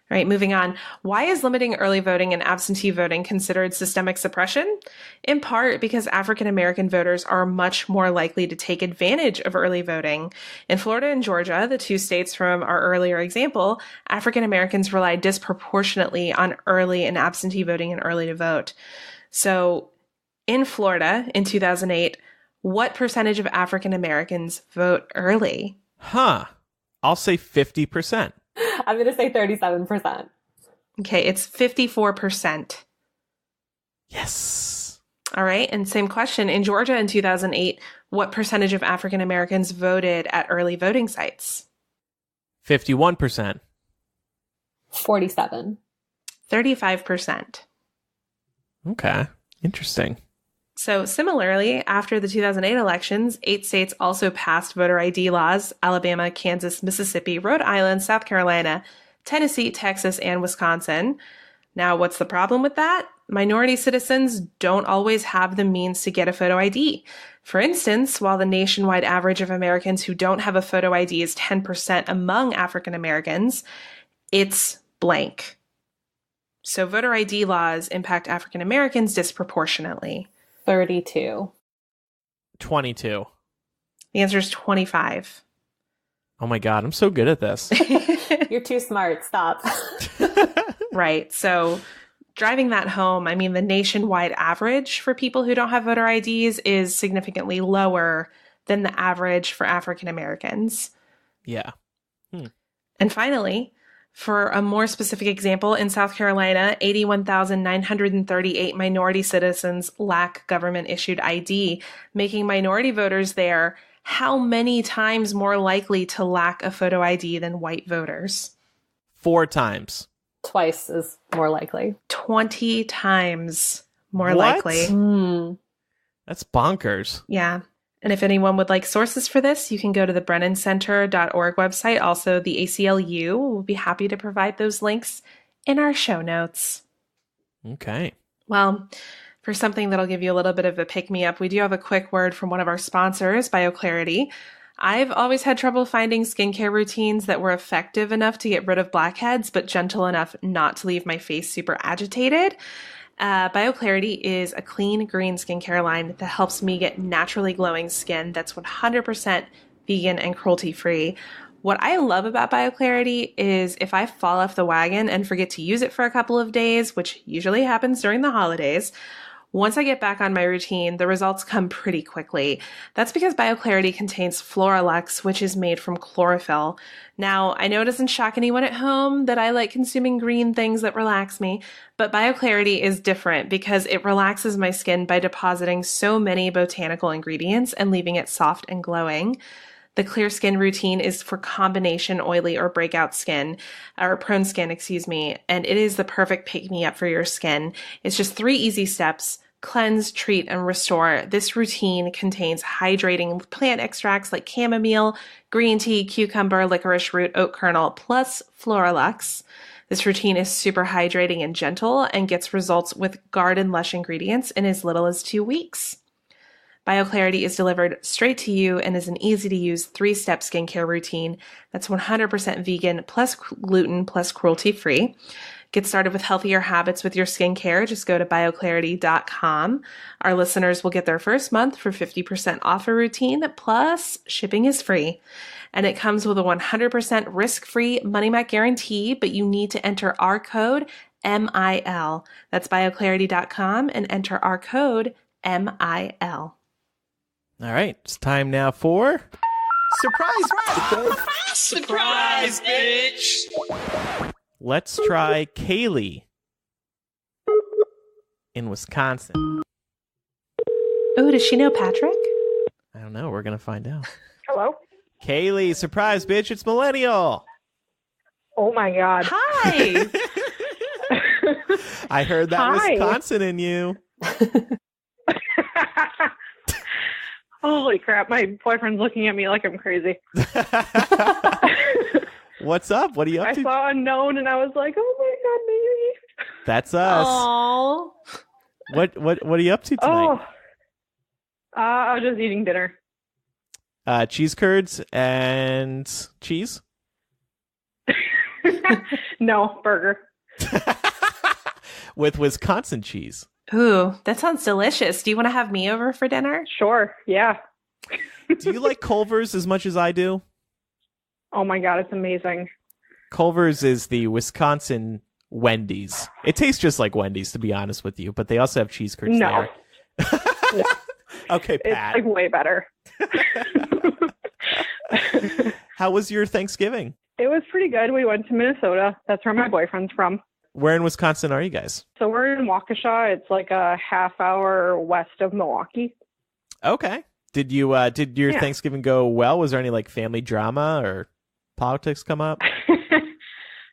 All right, moving on. Why is limiting early voting and absentee voting considered systemic suppression? In part because African American voters are much more likely to take advantage of early voting. In Florida and Georgia, the 2 states from our earlier example, African Americans rely disproportionately on early and absentee voting and early to vote. So in Florida in 2008, what percentage of African Americans vote early? I'll say 50%. I'm going to say 37%. Okay, it's 54%. Yes. All right, and same question. In Georgia in 2008, what percentage of African Americans voted at early voting sites? 51%. 47. 35%. Okay. Interesting. So similarly, after the 2008 elections, 8 states also passed voter ID laws: Alabama, Kansas, Mississippi, Rhode Island, South Carolina, Tennessee, Texas, and Wisconsin. Now, what's the problem with that? Minority citizens don't always have the means to get a photo ID. For instance, while the nationwide average of Americans who don't have a photo ID is 10% among African Americans, it's blank. So voter ID laws impact African Americans disproportionately. 32. 22. The answer is 25. Oh my God, I'm so good at this. You're too smart. Stop. Right. So driving that home, I mean, the nationwide average for people who don't have voter IDs is significantly lower than the average for African Americans. Yeah. And finally, for a more specific example, in South Carolina, 81,938 minority citizens lack government-issued ID, making minority voters there how many times more likely to lack a photo ID than white voters? 4 times. Twice is more likely. 20 times more What? likely. That's bonkers. Yeah. And if anyone would like sources for this, you can go to the BrennanCenter.org website. Also, the ACLU will be happy to provide those links in our show notes. Okay. Well, for something that'll give you a little bit of a pick-me-up, we do have a quick word from one of our sponsors, BioClarity. I've always had trouble finding skincare routines that were effective enough to get rid of blackheads, but gentle enough not to leave my face super agitated. BioClarity is a clean, green skincare line that helps me get naturally glowing skin that's 100% vegan and cruelty-free. What I love about BioClarity is if I fall off the wagon and forget to use it for a couple of days, which usually happens during the holidays, once I get back on my routine, the results come pretty quickly. That's because BioClarity contains Floralux, which is made from chlorophyll. Now, I know it doesn't shock anyone at home that I like consuming green things that relax me, but BioClarity is different because it relaxes my skin by depositing so many botanical ingredients and leaving it soft and glowing. The clear skin routine is for combination oily or breakout skin, or prone skin, excuse me, and it is the perfect pick-me-up for your skin. It's just 3 easy steps: cleanse, treat, and restore. This routine contains hydrating plant extracts like chamomile, green tea, cucumber, licorice root, oat kernel, plus Floralux. This routine is super hydrating and gentle and gets results with garden lush ingredients in as little as 2 weeks. BioClarity is delivered straight to you and is an easy-to-use 3-step skincare routine that's 100% vegan, plus gluten, plus cruelty-free. Get started with healthier habits with your skincare. Just go to bioclarity.com. Our listeners will get their first month for 50% off a routine, plus shipping is free. And it comes with a 100% risk-free money-back guarantee, but you need to enter our code MIL. That's bioclarity.com and enter our code MIL. All right, it's time now for Surprise, bitch! Let's try Kaylee in Wisconsin. Oh, does she know Patrick? I don't know. We're going to find out. Hello? Kaylee, surprise, bitch. It's Millennial. Oh, my God. Hi! I heard that Hi. Wisconsin in you. Holy crap. My boyfriend's looking at me like I'm crazy. What's up? What are you up I to? saw Unknown and I was like, oh, my God, maybe. That's us. Aww. What are you up to tonight? I was just eating dinner. Cheese curds and cheese? No, burger. With Wisconsin cheese. Ooh, that sounds delicious. Do you want to have me over for dinner? Sure, yeah. Do you like Culver's as much as I do? Oh, my God, it's amazing. Culver's is the Wisconsin Wendy's. It tastes just like Wendy's, to be honest with you, but they also have cheese curds No. there. No. Okay, It's Pat. like way better. How was your Thanksgiving? It was pretty good. We went to Minnesota. That's where my boyfriend's from. Where in Wisconsin are you guys? So we're in Waukesha. It's like a half hour west of Milwaukee. Okay. Did your Yeah. Thanksgiving go well? Was there any like family drama or politics come up?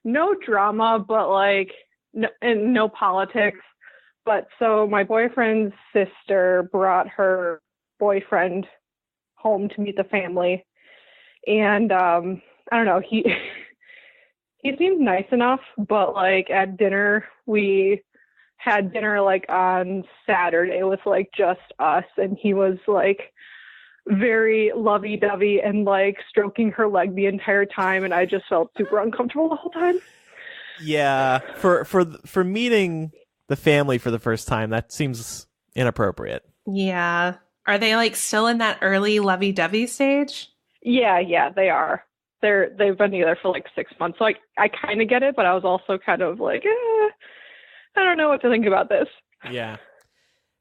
No drama, but like no politics. But so my boyfriend's sister brought her boyfriend home to meet the family. And I don't know, he seemed nice enough, but like at dinner, we had dinner like on Saturday with like just us, and he was like very lovey-dovey and like stroking her leg the entire time, and I just felt super uncomfortable the whole time. Yeah, for meeting the family for the first time, that seems inappropriate. Yeah. Are they like still in that early lovey-dovey stage? Yeah, they are. They've been together for like 6 months, so I kind of get it, but I was also kind of like, I don't know what to think about this. Yeah.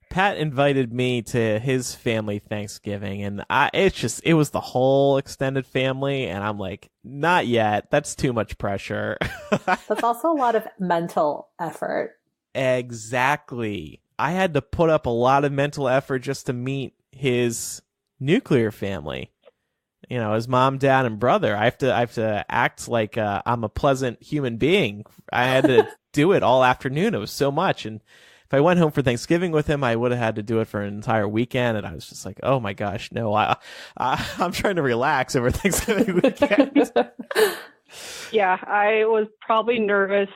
Pat invited me to his family Thanksgiving, and it was the whole extended family, and I'm like, not yet. That's too much pressure. That's also a lot of mental effort. Exactly. I had to put up a lot of mental effort just to meet his nuclear family. You know, his mom, dad, and brother. I have to act like I'm a pleasant human being. I had to do it all afternoon. It was so much, and if I went home for Thanksgiving with him, I would have had to do it for an entire weekend, and I was just like, oh my gosh, no, I'm trying to relax over Thanksgiving weekend. Yeah, I was probably nervous,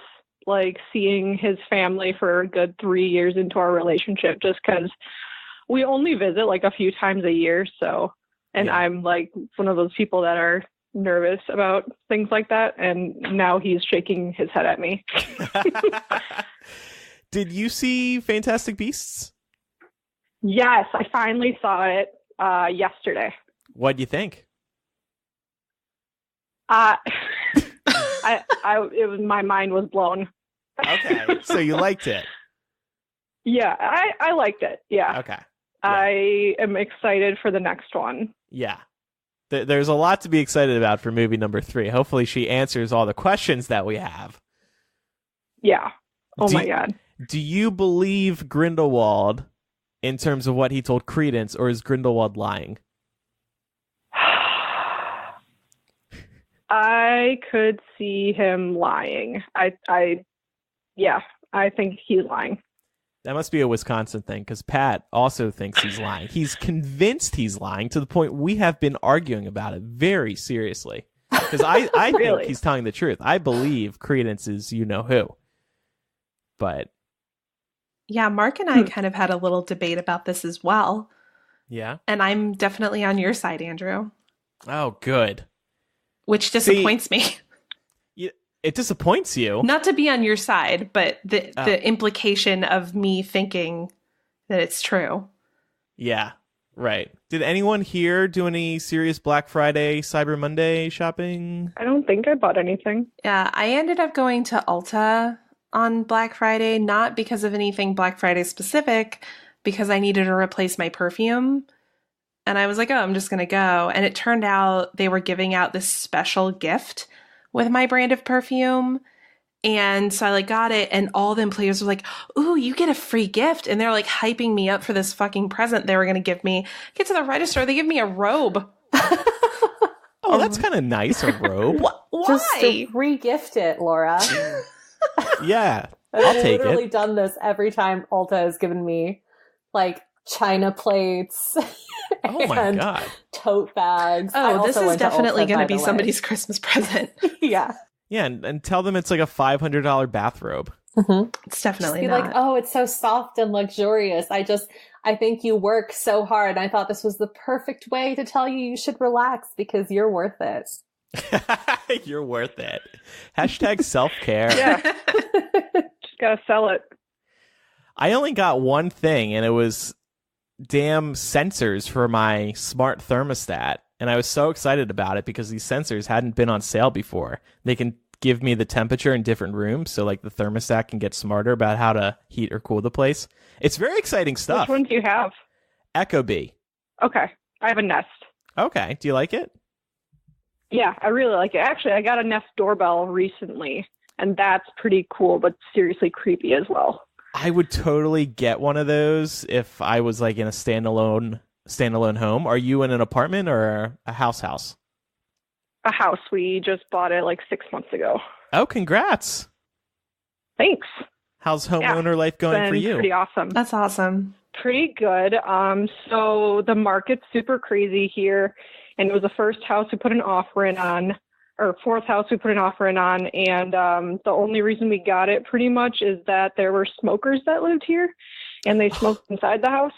like seeing his family for a good 3 years into our relationship, just because we only visit like a few times a year. So, and Yeah. I'm like one of those people that are nervous about things like that. And now he's shaking his head at me. Did you see Fantastic Beasts? Yes, I finally saw it yesterday. What'd you think? My mind was blown. Okay, so you liked it. Yeah, I liked it. Yeah. Okay. I am excited for the next one. Yeah. There's a lot to be excited about for movie number 3. Hopefully she answers all the questions that we have. Yeah. Oh Do my you- God. Do you believe Grindelwald in terms of what he told Credence, or is Grindelwald lying? I could see him lying. I think he's lying. That must be a Wisconsin thing, because Pat also thinks he's lying. He's convinced he's lying to the point we have been arguing about it very seriously. Because I Really? think he's telling the truth. I believe Credence is you-know-who. But, Yeah, Mark and I kind of had a little debate about this as well. yeah. And I'm definitely on your side, Andrew. Oh, good. Which disappoints me. It disappoints you. Not to be on your side, but the implication of me thinking that it's true. Yeah, right. Did anyone here do any serious Black Friday, Cyber Monday shopping? I don't think I bought anything. Yeah, I ended up going to Ulta on Black Friday, not because of anything Black Friday specific, because I needed to replace my perfume. And I was like, oh, I'm just going to go. And it turned out they were giving out this special gift with my brand of perfume. And so I got it, and all the employees were like, ooh, you get a free gift. And they're like hyping me up for this fucking present they were going to give me. Get to the register, they give me a robe. Oh, that's kind of nice, a robe. Why? Just to re-gift it, Laura. Yeah, I'll I've take literally it. done this every time Ulta has given me, like, china plates Oh my and God. tote bags. I Oh, this also is went to definitely Ulta, going by to be the way. somebody's Christmas present. Yeah. Yeah, and tell them it's like a $500 bathrobe. It's definitely Be not. like, oh, it's so soft and luxurious. I think you work so hard. And I thought this was the perfect way to tell you should relax because you're worth it. You're worth it. Hashtag self-care. Yeah. Just gotta sell it. I only got one thing, and it was damn sensors for my smart thermostat. And I was so excited about it because these sensors hadn't been on sale before. They can give me the temperature in different rooms, so like the thermostat can get smarter about how to heat or cool the place. It's very exciting stuff. Which one do you have? Echo Bee. Okay. I have a Nest. Okay. Do you like it? Yeah, I really like it. Actually, I got a Nest doorbell recently, and that's pretty cool, but seriously creepy as well. I would totally get one of those if I was like in a standalone home. Are you in an apartment or a house? A house. We just bought it like 6 months ago. Oh, congrats. Thanks. How's homeowner life going Been for you? pretty awesome. That's awesome. Pretty good. So the market's super crazy here, and it was the first house we put an offer in on, or fourth house we put an offer in on, and the only reason we got it pretty much is that there were smokers that lived here, and they smoked inside the house.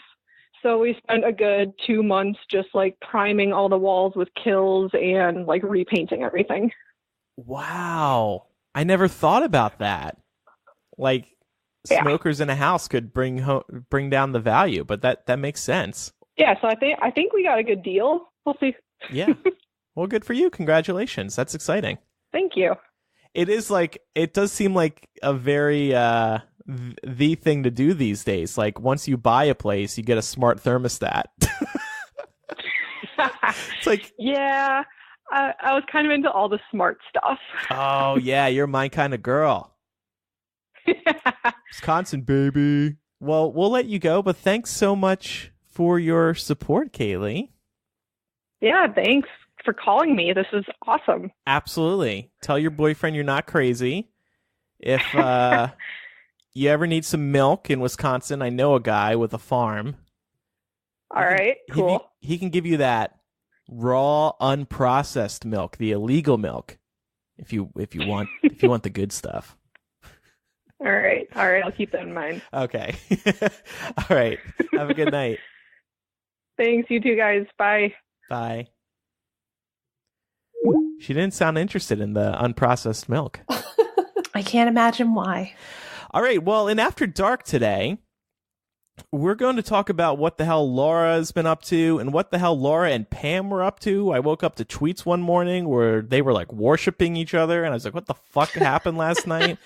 So we spent a good 2 months just like priming all the walls with kills and like repainting everything. Wow. I never thought about that. Like Yeah. smokers in a house could bring down the value, but that makes sense. Yeah, so I think we got a good deal. We'll see. Yeah. Well, good for you. Congratulations. That's exciting. Thank you. It does seem like a very the thing to do these days. Like once you buy a place, you get a smart thermostat. It's like, Yeah, I was kind of into all the smart stuff. oh yeah, you're my kind of girl. Wisconsin, baby. Well, we'll let you go, but thanks so much for your support, Kaylee. Yeah, thanks for calling me. This is awesome. Absolutely. Tell your boyfriend you're not crazy. If you ever need some milk in Wisconsin, I know a guy with a farm. All right, cool. He can give you that raw, unprocessed milk, the illegal milk, if you want the good stuff. All right, I'll keep that in mind. Okay. All right. Have a good night. Thanks, you two guys. Bye. Bye. She didn't sound interested in the unprocessed milk. I can't imagine why. All right. Well, in After Dark today, we're going to talk about what the hell Laura's been up to and what the hell Laura and Pam were up to. I woke up to tweets one morning where they were like worshiping each other, and I was like, what the fuck happened last night?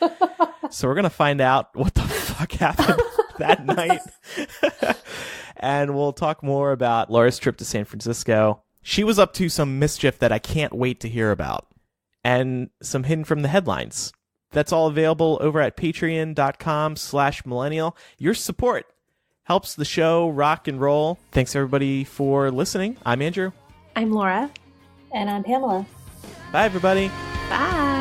So we're going to find out what the fuck happened that night. And we'll talk more about Laura's trip to San Francisco. She was up to some mischief that I can't wait to hear about. And some hidden from the headlines. That's all available over at patreon.com/millennial. Your support helps the show rock and roll. Thanks everybody for listening. I'm Andrew. I'm Laura. And I'm Pamela. Bye, everybody. Bye.